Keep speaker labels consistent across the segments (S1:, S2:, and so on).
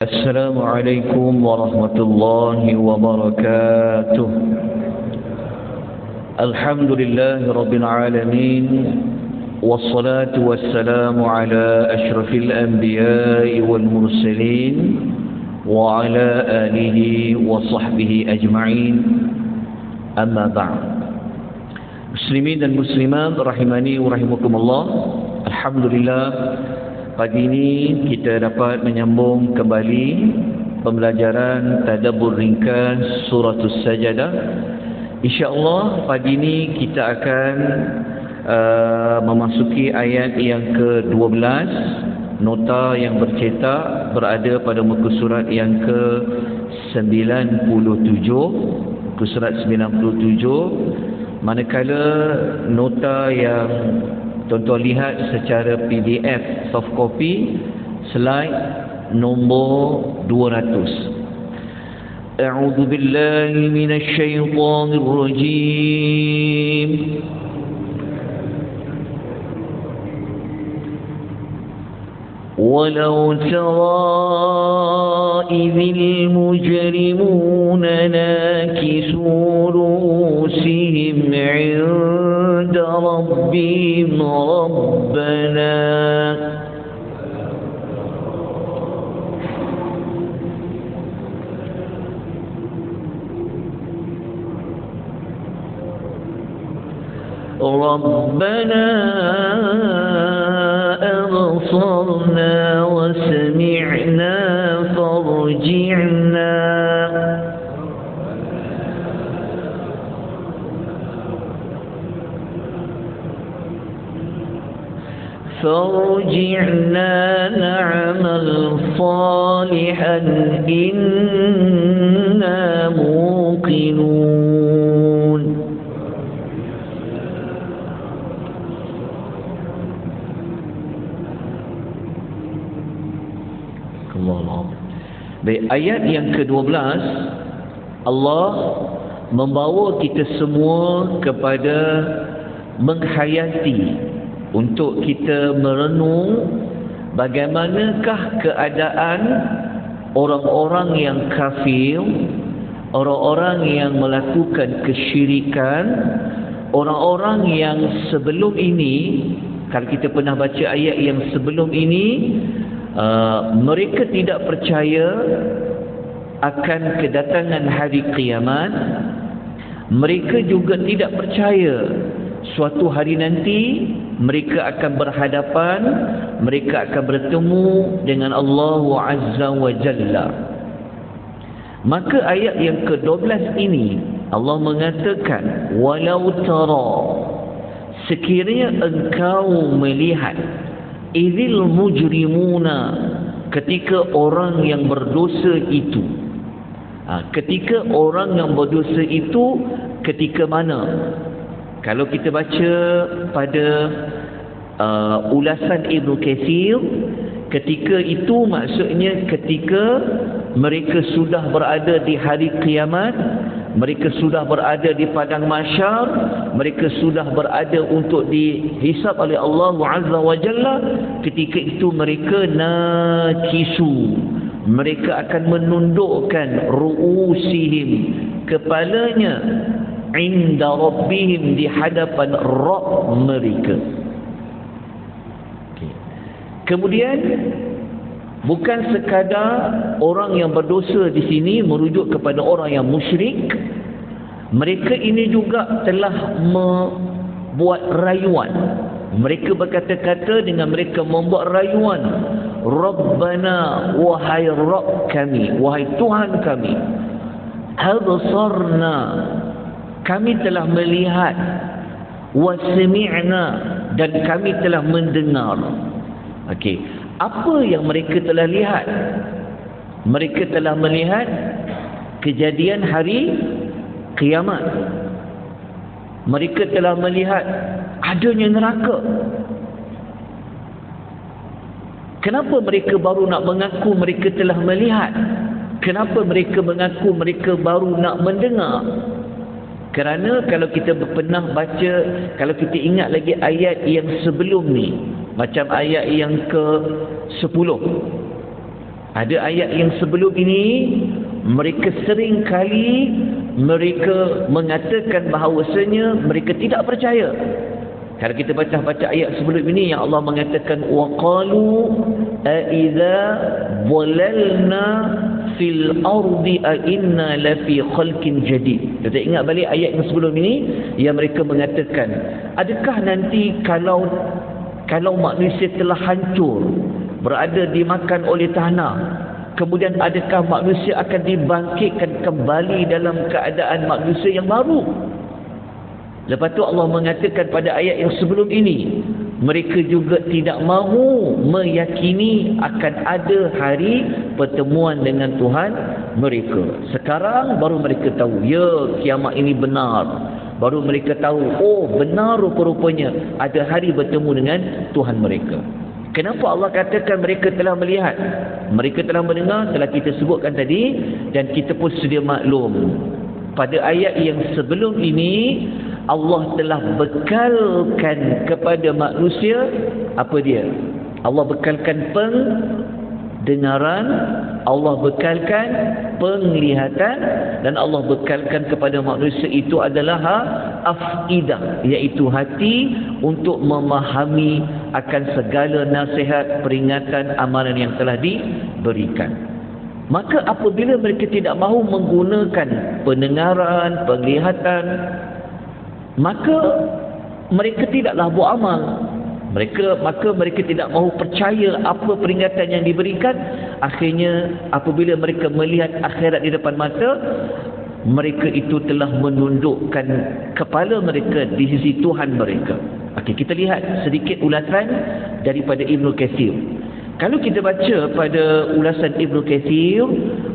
S1: السلام عليكم ورحمة الله وبركاته. الحمد لله رب العالمين، والصلاة والسلام على أشرف الأنبياء والمرسلين وعلى آله وصحبه أجمعين. أما بعد. Muslimin dan muslimat rahimani wa rahimakumullah. Alhamdulillah, pagi ini kita dapat menyambung kembali pembelajaran tadabbur ringkas surah As-Sajdah. InsyaAllah pagi ini kita akan memasuki ayat yang ke-12. Nota yang bercetak berada pada muka surat yang ke-97, muka surat 97. Manakala nota yang tuan-tuan lihat secara PDF soft copy, slide nombor 200. A'udzu billahi minasy syaithanir rajim. Walau tara idzil mujrimuna nakisu ru'usihim 'inda rabbihim rabbana ربنا أبصرنا وسمعنا فارجعنا نعمل صالحا إنا موقنون. Baik, ayat yang ke-12 Allah membawa kita semua kepada menghayati untuk kita merenung bagaimanakah keadaan orang-orang yang kafir, orang-orang yang melakukan kesyirikan, orang-orang yang sebelum ini. Kalau kita pernah baca ayat yang sebelum ini, mereka tidak percaya akan kedatangan hari kiamat. Mereka juga tidak percaya suatu hari nanti mereka akan berhadapan, mereka akan bertemu dengan Allah Azza wa Jalla. Maka ayat yang ke-12 ini Allah mengatakan, walau tara, sekiranya engkau melihat, idzil mujrimuna, ketika orang yang berdosa itu. Ketika orang yang berdosa itu ketika mana? Kalau kita baca pada ulasan Ibnu Katsir, ketika itu maksudnya ketika mereka sudah berada di hari kiamat, mereka sudah berada di padang mahsyar, mereka sudah berada untuk dihisab oleh Allah Azza wa Jalla. Ketika itu mereka nakisu, mereka akan menundukkan ru'usihim, kepalanya, inda rabbihim, di hadapan Rabb mereka. Kemudian bukan sekadar orang yang berdosa di sini merujuk kepada orang yang musyrik. Mereka ini juga telah membuat rayuan. Mereka berkata-kata dengan mereka membuat rayuan, Rabbana, wahai Rabb kami, wahai Tuhan kami, absarna, kami telah melihat, wasmi'na, dan kami telah mendengar. Okey, apa yang mereka telah lihat? Mereka telah melihat kejadian hari kiamat. Mereka telah melihat adanya neraka. Kenapa mereka baru nak mengaku mereka telah melihat? Kenapa mereka mengaku mereka baru nak mendengar? Kerana kalau kita pernah baca, kalau kita ingat lagi ayat yang sebelum ni, macam ayat yang ke-10, Ada ayat yang sebelum ini mereka sering kali mereka mengatakan bahawasanya mereka tidak percaya. Kalau kita baca ayat sebelum ini yang Allah mengatakan waqalu a idza dhalalna fil ardi a inna la fi khalqin jadid. Kita ingat balik ayat yang sebelum ini yang mereka mengatakan, adakah nanti kalau manusia telah hancur, berada dimakan oleh tanah, kemudian adakah manusia akan dibangkitkan kembali dalam keadaan manusia yang baru? Lepas tu Allah mengatakan pada ayat yang sebelum ini, mereka juga tidak mahu meyakini akan ada hari pertemuan dengan Tuhan mereka. Sekarang baru mereka tahu, ya, kiamat ini benar. Baru mereka tahu, oh benar rupa-rupanya ada hari bertemu dengan Tuhan mereka. Kenapa Allah katakan mereka telah melihat? Mereka telah mendengar, telah kita sebutkan tadi, dan kita pun sedia maklum. Pada ayat yang sebelum ini, Allah telah bekalkan kepada manusia apa dia? Allah bekalkan pendengaran, Allah bekalkan penglihatan, dan Allah bekalkan kepada manusia itu adalah afidah, iaitu hati untuk memahami akan segala nasihat, peringatan, amalan yang telah diberikan. Maka apabila mereka tidak mahu menggunakan pendengaran, penglihatan, maka mereka tidaklah buat amal. Maka mereka tidak mahu percaya apa peringatan yang diberikan. Akhirnya apabila mereka melihat akhirat di depan mata, mereka itu telah menundukkan kepala mereka di sisi Tuhan mereka. Okey, kita lihat sedikit ulasan daripada Ibnu Katsir. Kalau kita baca pada ulasan Ibnu Katsir,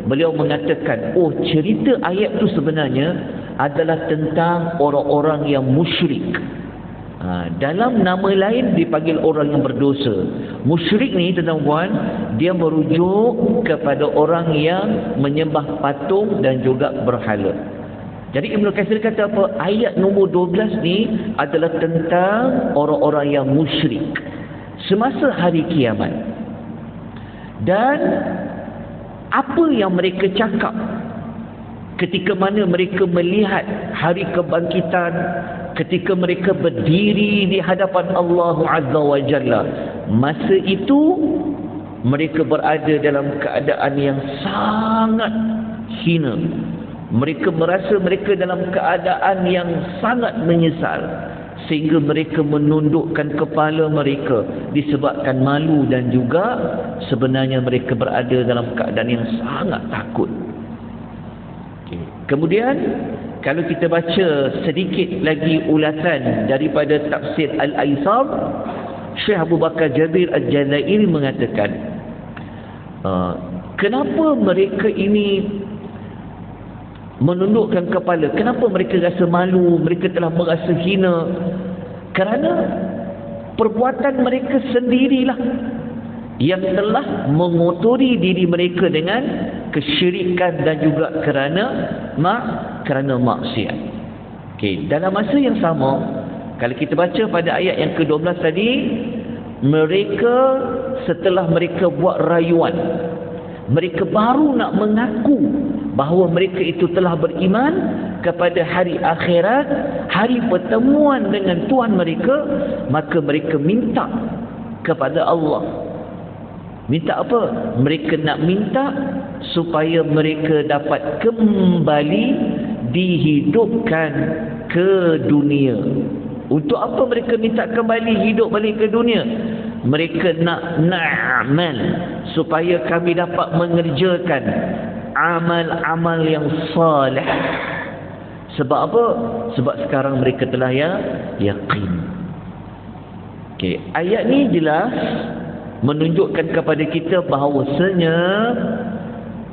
S1: beliau mengatakan, oh, cerita ayat itu sebenarnya adalah tentang orang-orang yang musyrik. Dalam nama lain dipanggil orang yang berdosa. Musyrik ni, tuan-tuan, dia merujuk kepada orang yang menyembah patung dan juga berhala. Jadi Ibnu Katsir kata apa? Ayat nombor 12 ni adalah tentang orang-orang yang musyrik semasa hari kiamat. Dan apa yang mereka cakap ketika mana mereka melihat hari kebangkitan, ketika mereka berdiri di hadapan Allah Azza wa Jalla. Masa itu mereka berada dalam keadaan yang sangat hina. Mereka merasa mereka dalam keadaan yang sangat menyesal, sehingga mereka menundukkan kepala mereka disebabkan malu, dan juga sebenarnya mereka berada dalam keadaan yang sangat takut. Kemudian kalau kita baca sedikit lagi ulasan daripada tafsir Al-Aisar, Syekh Abu Bakar Jabir Al-Jazairi mengatakan, kenapa mereka ini menundukkan kepala? Kenapa mereka rasa malu? Mereka telah merasa hina kerana perbuatan mereka sendirilah yang telah mengotori diri mereka dengan kesyirikan dan juga kerana maksiat. Okey, dalam masa yang sama, kalau kita baca pada ayat yang ke-12 tadi, mereka setelah mereka buat rayuan, mereka baru nak mengaku bahawa mereka itu telah beriman kepada hari akhirat, hari pertemuan dengan Tuhan mereka, maka mereka minta kepada Allah. Minta apa? Mereka nak minta supaya mereka dapat kembali dihidupkan ke dunia. Untuk apa mereka minta kembali hidup balik ke dunia? Mereka nak na'mal, supaya kami dapat mengerjakan amal-amal yang salih. Sebab apa? Sebab sekarang mereka telah yakin. Okey, ayat ni jelas menunjukkan kepada kita bahawasanya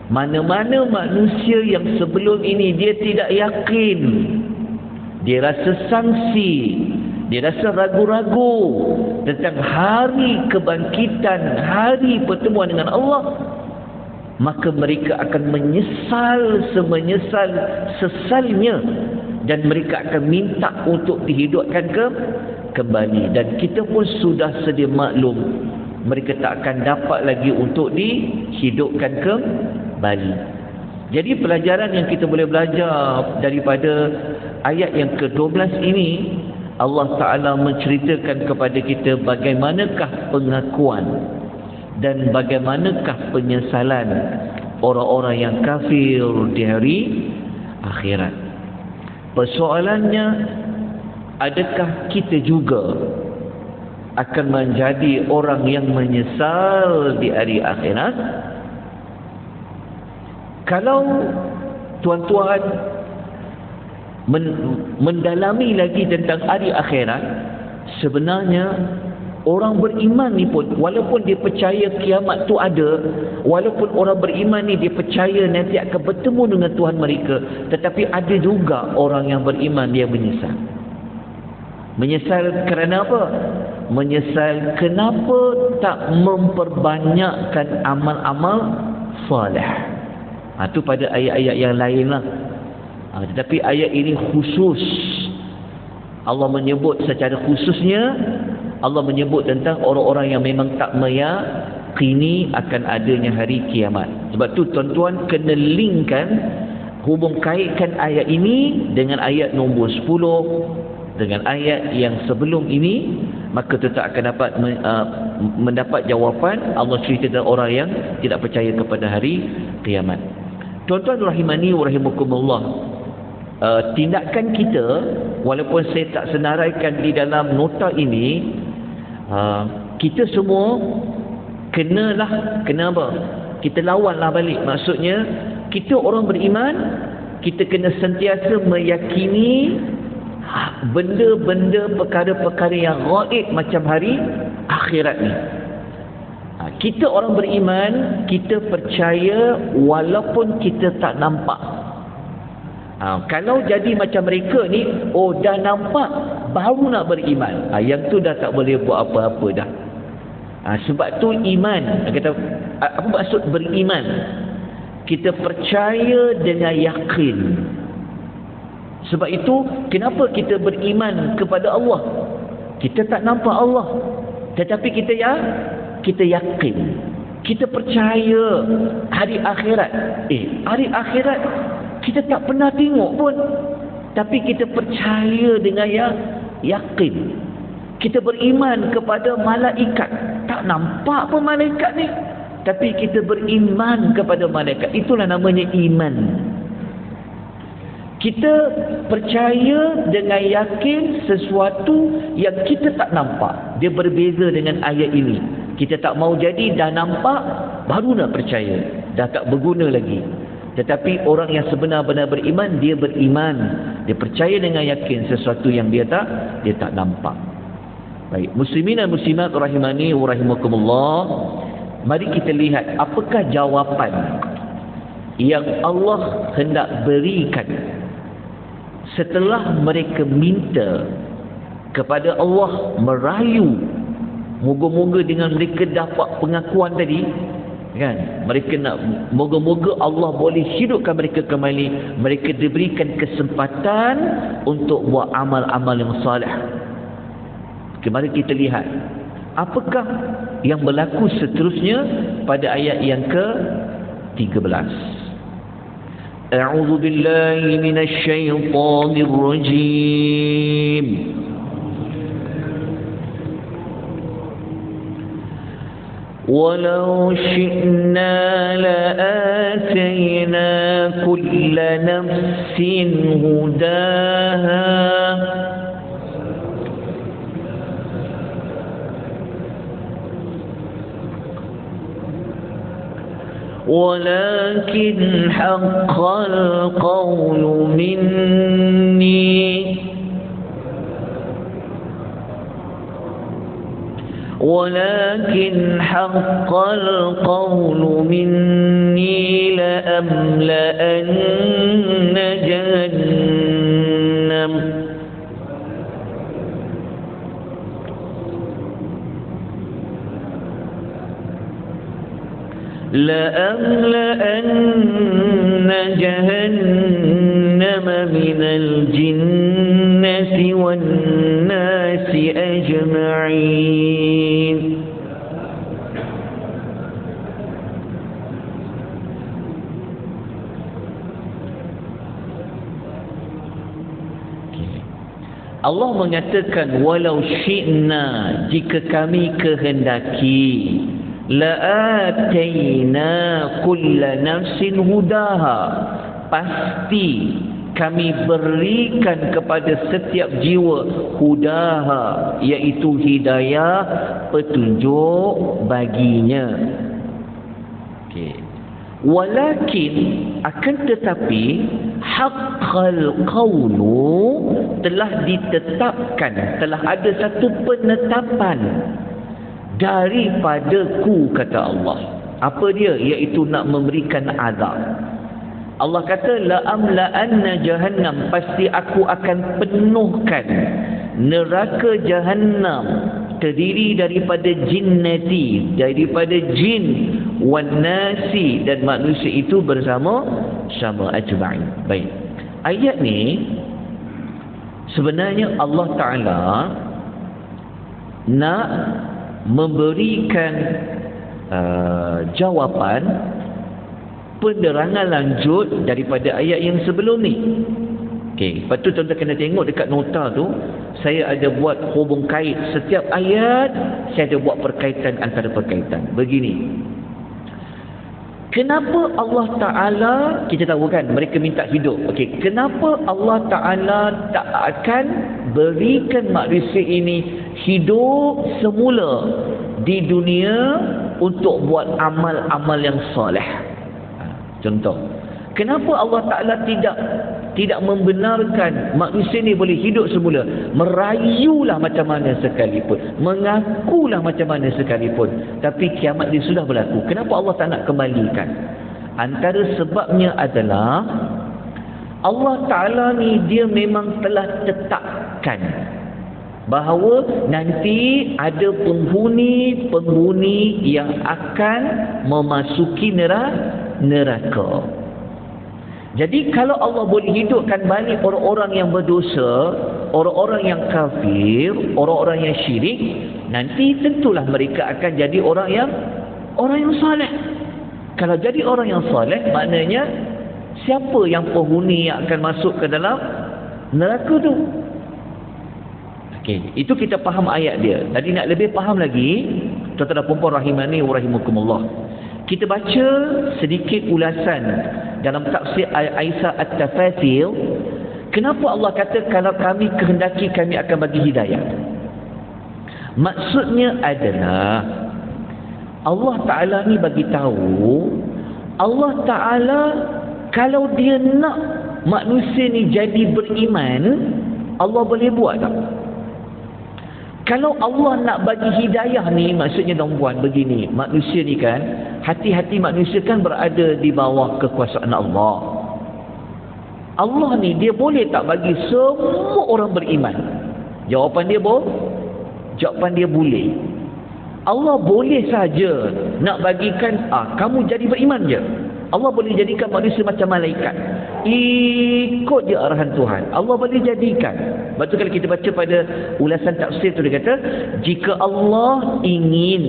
S1: mana-mana manusia yang sebelum ini dia tidak yakin, dia rasa sangsi, dia rasa ragu-ragu tentang hari kebangkitan, hari pertemuan dengan Allah, maka mereka akan menyesal semenyesal sesalnya, dan mereka akan minta untuk dihidupkan kembali. Dan kita pun sudah sedia maklum mereka tak akan dapat lagi untuk dihidupkan kembali. Jadi pelajaran yang kita boleh belajar daripada ayat yang ke-12 ini, Allah Ta'ala menceritakan kepada kita bagaimanakah pengakuan dan bagaimanakah penyesalan orang-orang yang kafir di hari akhirat. Persoalannya, adakah kita juga akan menjadi orang yang menyesal di hari akhirat? Kalau tuan-tuan mendalami lagi tentang hari akhirat, sebenarnya orang beriman ni pun, walaupun dia percaya kiamat tu ada, walaupun orang beriman ni dia percaya nanti akan bertemu dengan Tuhan mereka, tetapi ada juga orang yang beriman dia menyesal. Menyesal kerana apa? Menyesal kenapa tak memperbanyakkan amal-amal soleh. Itu pada ayat-ayat yang lain lah. Tetapi ayat ini khusus. Allah menyebut secara khususnya, Allah menyebut tentang orang-orang yang memang tak meyakini akan adanya hari kiamat. Sebab tu tuan-tuan kena linkkan, hubung kaitkan ayat ini dengan ayat nombor 10, dengan ayat yang sebelum ini, maka tetap akan dapat mendapat jawapan. Allah cerita tentang orang yang tidak percaya kepada hari kiamat. Tuan-tuan rahimani wa rahimakumullah, tindakan kita, walaupun saya tak senaraikan di dalam nota ini, kita semua kena apa? Kita lawanlah balik. Maksudnya, kita orang beriman, kita kena sentiasa meyakini benda-benda, perkara-perkara yang gaib macam hari akhirat ni. Kita orang beriman, kita percaya walaupun kita tak nampak. Kalau jadi macam mereka ni, dah nampak baru nak beriman, yang tu dah tak boleh buat apa-apa dah. Sebab tu iman, kata apa maksud beriman? Kita percaya dengan yakin. Sebab itu kenapa kita beriman kepada Allah? Kita tak nampak Allah, tetapi kita yakin, kita percaya hari akhirat. Hari akhirat kita tak pernah tengok pun, tapi kita percaya dengan yakin. Kita beriman kepada malaikat, tak nampak pun malaikat ni, tapi kita beriman kepada malaikat. Itulah namanya iman. Kita percaya dengan yakin sesuatu yang kita tak nampak. Dia berbeza dengan ayat ini. Kita tak mau jadi, dah nampak baru nak percaya, dah tak berguna lagi. Tetapi orang yang sebenar-benar beriman, dia beriman, dia percaya dengan yakin sesuatu yang dia tak nampak. Baik, muslimin dan muslimat rahimani wa rahimakumullah, mari kita lihat apakah jawapan yang Allah hendak berikan setelah mereka minta kepada Allah, merayu, moga-moga dengan mereka dapat pengakuan tadi, kan? Mereka nak moga-moga Allah boleh hidupkan mereka kembali, mereka diberikan kesempatan untuk buat amal-amal yang salih. Mari kita lihat apakah yang berlaku seterusnya pada ayat yang ke-13. A'udzu billahi minasy syaithanir rajim. ولو شئنا لآتينا كل نفس هداها ولكن حق القول مني ولكن حق القول مني لأملأن جهنم من الجنة والناس أجمعين. Allah mengatakan walau syi'na, jika kami kehendaki, la'ataina kulla nafsin hudaha, pasti kami berikan kepada setiap jiwa hudaha, iaitu hidayah, petunjuk baginya. Okey. Walakin, akan tetapi, haqqal qawlu, telah ditetapkan, telah ada satu penetapan daripadaku, kata Allah. Apa dia? Iaitu nak memberikan azab. Allah kata la amla'anna jahannam, pasti aku akan penuhkan neraka jahannam, terdiri daripada jinnati, daripada jin, wan nasi, dan manusia itu bersama-sama ajma'in. Baik. Ayat ni sebenarnya Allah Ta'ala nak memberikan jawapan, penerangan lanjut daripada ayat yang sebelum ni. Okey, lepas tu tuan-tuan kena tengok dekat nota tu, saya ada buat hubung kait setiap ayat, saya ada buat perkaitan antara perkaitan. Begini. Kenapa Allah Ta'ala, kita tahu kan mereka minta hidup. Okey, kenapa Allah Ta'ala tak akan berikan manusia ini hidup semula di dunia untuk buat amal-amal yang soleh? Contoh, kenapa Allah Ta'ala tidak membenarkan manusia ni boleh hidup semula, merayulah macam mana sekalipun, mengakulah macam mana sekalipun, tapi kiamat dia sudah berlaku? Kenapa Allah tak nak kembalikan? Antara sebabnya adalah Allah Ta'ala ni dia memang telah tetapkan bahawa nanti ada penghuni yang akan memasuki neraka. Jadi kalau Allah boleh hidupkan balik orang-orang yang berdosa, orang-orang yang kafir, orang-orang yang syirik, nanti tentulah mereka akan jadi orang yang soleh. Kalau jadi orang yang soleh, maknanya siapa yang penghuni yang akan masuk ke dalam neraka tu? Okey, itu kita faham ayat dia. Tadi nak lebih faham lagi, tuan-tuan dan puan-puan rahimani wa rahimakumullah, kita baca sedikit ulasan dalam tafsir Aisyah At-Tafasil. Kenapa Allah kata kalau kami kehendaki kami akan bagi hidayah? Maksudnya adalah Allah Ta'ala ni bagi tahu, Allah Ta'ala kalau dia nak manusia ni jadi beriman, Allah boleh buat tak? Kalau Allah nak bagi hidayah ni, maksudnya tuan-puan begini, manusia ni kan, hati-hati manusia kan berada di bawah kekuasaan Allah. Allah ni dia boleh tak bagi semua orang beriman? Jawapan dia boleh. Allah boleh saja nak bagikan kamu jadi beriman je. Allah boleh jadikan manusia macam malaikat, ikut je arahan Tuhan. Allah boleh jadikan. Sebab tu kalau kita baca pada ulasan tafsir tu, dia kata jika Allah ingin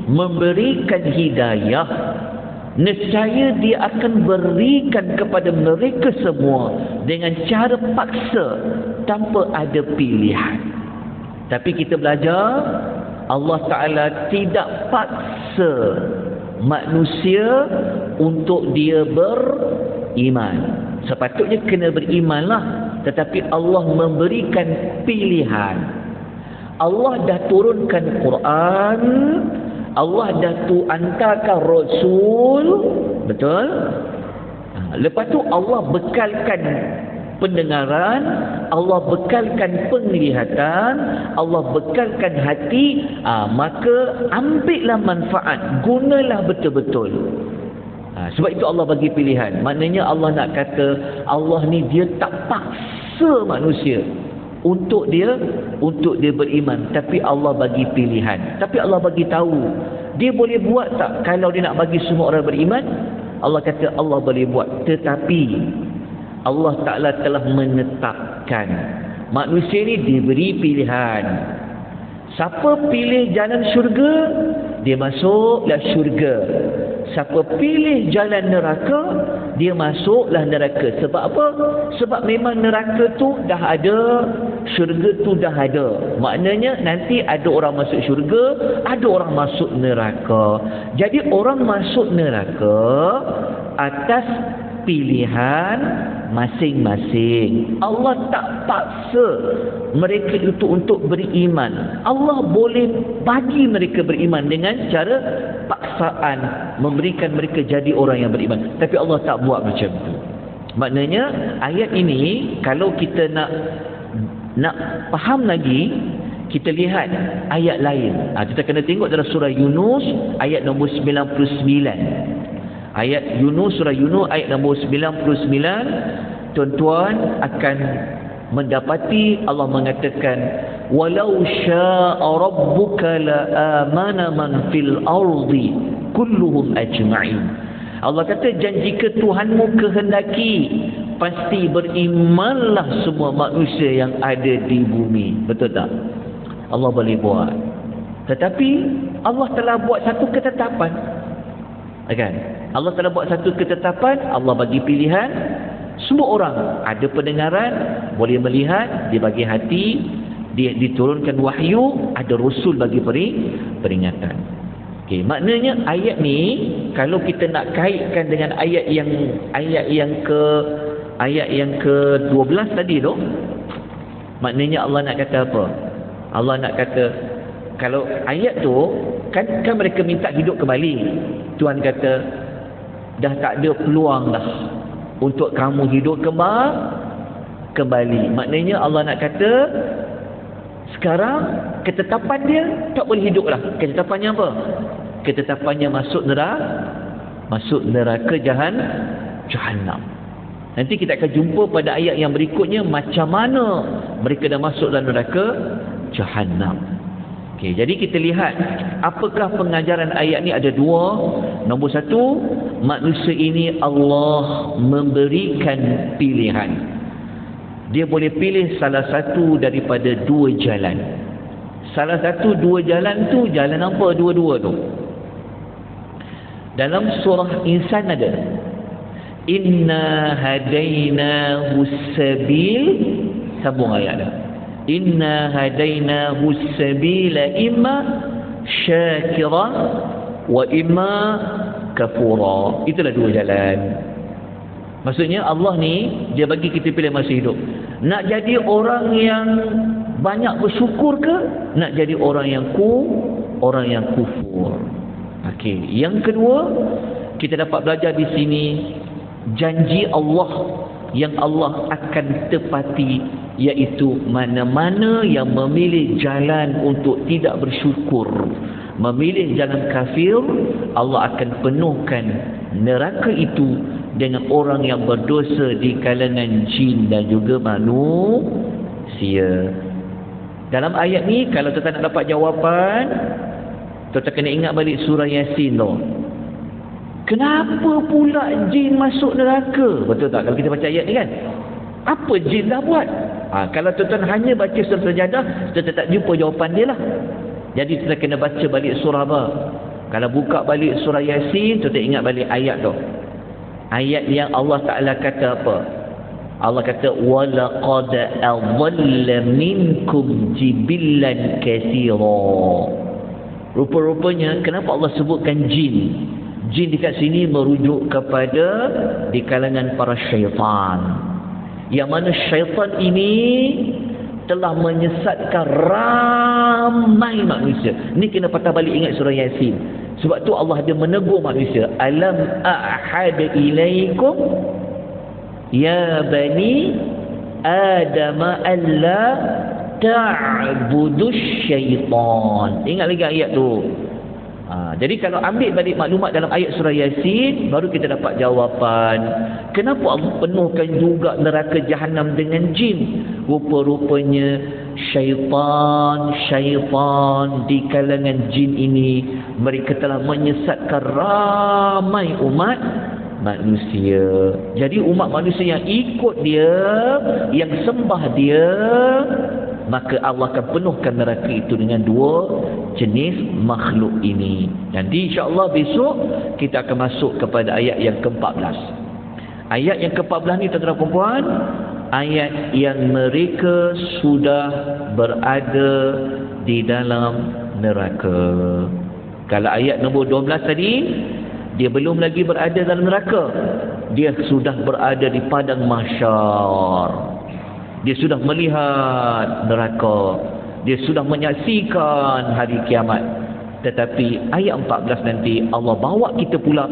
S1: memberikan hidayah, nescaya dia akan berikan kepada mereka semua dengan cara paksa, tanpa ada pilihan. Tapi kita belajar Allah Ta'ala tidak paksa manusia untuk dia beriman. Sepatutnya kena berimanlah, tetapi Allah memberikan pilihan. Allah dah turunkan Quran, Allah dah hantarkan Rasul, betul? Lepas tu Allah bekalkan pendengaran, Allah bekalkan penglihatan, Allah bekalkan hati, maka ambillah manfaat, gunalah betul-betul. Sebab itu Allah bagi pilihan. Maknanya Allah nak kata, Allah ni dia tak paksa manusia untuk dia beriman, tapi Allah bagi pilihan. Tapi Allah bagi tahu, dia boleh buat tak kalau dia nak bagi semua orang beriman? Allah kata Allah boleh buat, tetapi Allah Ta'ala telah menetapkan manusia ni diberi pilihan. Siapa pilih jalan syurga, dia masuklah syurga. siapa pilih jalan neraka, dia masuklah neraka. Sebab apa? Sebab memang neraka tu dah ada, syurga tu dah ada. Maknanya nanti ada orang masuk syurga, ada orang masuk neraka. Jadi orang masuk neraka atas pilihan masing-masing. Allah tak paksa mereka itu untuk beriman. Allah boleh bagi mereka beriman dengan cara paksaan, memberikan mereka jadi orang yang beriman. Tapi Allah tak buat macam tu. Maknanya ayat ini kalau kita nak faham lagi, kita lihat ayat lain. Kita kena tengok dalam surah Yunus ayat nombor 99. Ayat Yunus, surah Yunus ayat nombor 99, tuan-tuan akan mendapati Allah mengatakan, walau syaa rabbuka la amana man fil ardi kulluhum ajma'in. Allah kata, jika Tuhanmu kehendaki, pasti berimanlah semua manusia yang ada di bumi. Betul tak? Allah boleh buat. Tetapi Allah telah buat satu ketetapan, kan? Allah telah buat satu ketetapan. Allah bagi pilihan. Semua orang ada pendengaran, boleh melihat, dia bagi hati, dia diturunkan wahyu, ada rasul bagi peringatan. Okey, maknanya ayat ni kalau kita nak kaitkan dengan ayat yang ke-12 tadi tu, maknanya Allah nak kata apa? Allah nak kata, kalau ayat tu kan mereka minta hidup kembali. Tuhan kata, dah tak ada peluang dah untuk kamu hidup kembali. Maknanya Allah nak kata, sekarang ketetapan dia tak boleh hidup lah. Ketetapannya apa? Ketetapannya masuk neraka Jahannam. Nanti kita akan jumpa pada ayat yang berikutnya macam mana mereka dah masuk dalam neraka Jahannam. Okey, jadi kita lihat apakah pengajaran ayat ni. Ada dua. Nombor satu, manusia ini Allah memberikan pilihan. Dia boleh pilih salah satu daripada dua jalan. Salah satu dua jalan tu, jalan apa dua-dua tu? Dalam surah Insan ada, inna hadainahu sabil, sambung ayat dah. Inna hadainahu sabila imma syakira wa imma kafura. Itulah dua jalan. Maksudnya Allah ni dia bagi kita pilih masa hidup. Nak jadi orang yang banyak bersyukur ke, nak jadi orang yang kufur. Okey, yang kedua kita dapat belajar di sini janji Allah yang Allah akan tepati, iaitu mana-mana yang memilih jalan untuk tidak bersyukur, memilih jalan kafir, Allah akan penuhkan neraka itu dengan orang yang berdosa di kalangan jin dan juga manusia. Dalam ayat ni kalau tuan nak dapat jawapan, tuan kena ingat balik surah Yasin tu. Kenapa pula jin masuk neraka? Betul tak? Kalau kita baca ayat ni kan, apa jin dah buat? Kalau tuan-tuan hanya baca surah Sajadah, tuan tak jumpa jawapan dia lah. Jadi tuan kena baca balik surah apa? Kalau buka balik surah Yasin, tuan ingat balik ayat tu. Ayat yang Allah Ta'ala kata apa? Allah kata, وَلَقَدْ أَضَلَّ مِنْكُمْ جِبِلًّا كَثِيرًا. Rupa-rupanya, kenapa Allah sebutkan jin? Jin dekat sini merujuk kepada di kalangan para syaitan. Yang mana syaitan ini telah menyesatkan ramai manusia. Ni kena patah balik ingat surah Yasin. Sebab tu Allah ada menegur manusia. Alam a'had ilaikum ya bani Adam alla ta'budus syaitan. Ingat lagi ayat tu. Jadi kalau ambil balik maklumat dalam ayat surah Yasin, baru kita dapat jawapan kenapa Allah penuhkan juga neraka Jahannam dengan jin. Rupa-rupanya syaitan di kalangan jin ini, mereka telah menyesatkan ramai umat manusia. Jadi umat manusia yang ikut dia, yang sembah dia, maka Allah akan penuhkan neraka itu dengan dua jenis makhluk ini. Nanti insya-Allah besok kita akan masuk kepada ayat yang ke-14. Ayat yang ke-14 ni tuan-tuan dan puan, ayat yang mereka sudah berada di dalam neraka. Kalau ayat nombor 12 tadi, dia belum lagi berada dalam neraka. Dia sudah berada di padang mahsyar. Dia sudah melihat neraka. Dia sudah menyaksikan hari kiamat. Tetapi ayat 14 nanti Allah bawa kita pula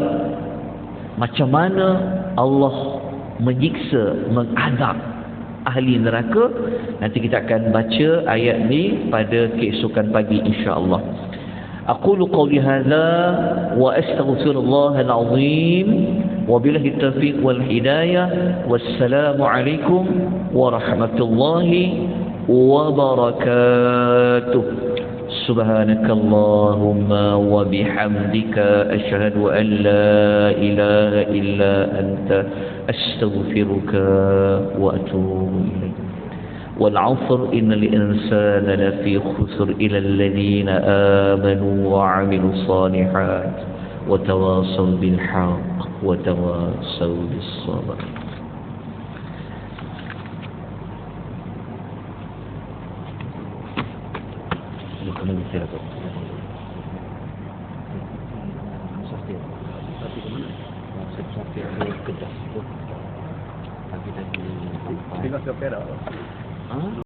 S1: macam mana Allah menyiksa, mengazab ahli neraka. Nanti kita akan baca ayat ni pada keesokan pagi insya-Allah. Aqulu qawli hadza wa astaghfirullahal azim wa billahi taufiq wal hidayah. Wassalamu alaikum warahmatullahi wabarakatuh. Subhanakallahumma wa bihamdika asyhadu an la ilaha illa anta astaghfiruka wa atubu ilaik. Wal 'asr innal insana lafi khusr illa alladhina amanu wa 'amilus salihat wa tawassaw bil haqq wa tawassaw bis sabr. Kena bisa tu. Tapi ke mana? Sampai ke Kedah tu. Pagi tadi. Tengok ke Perak.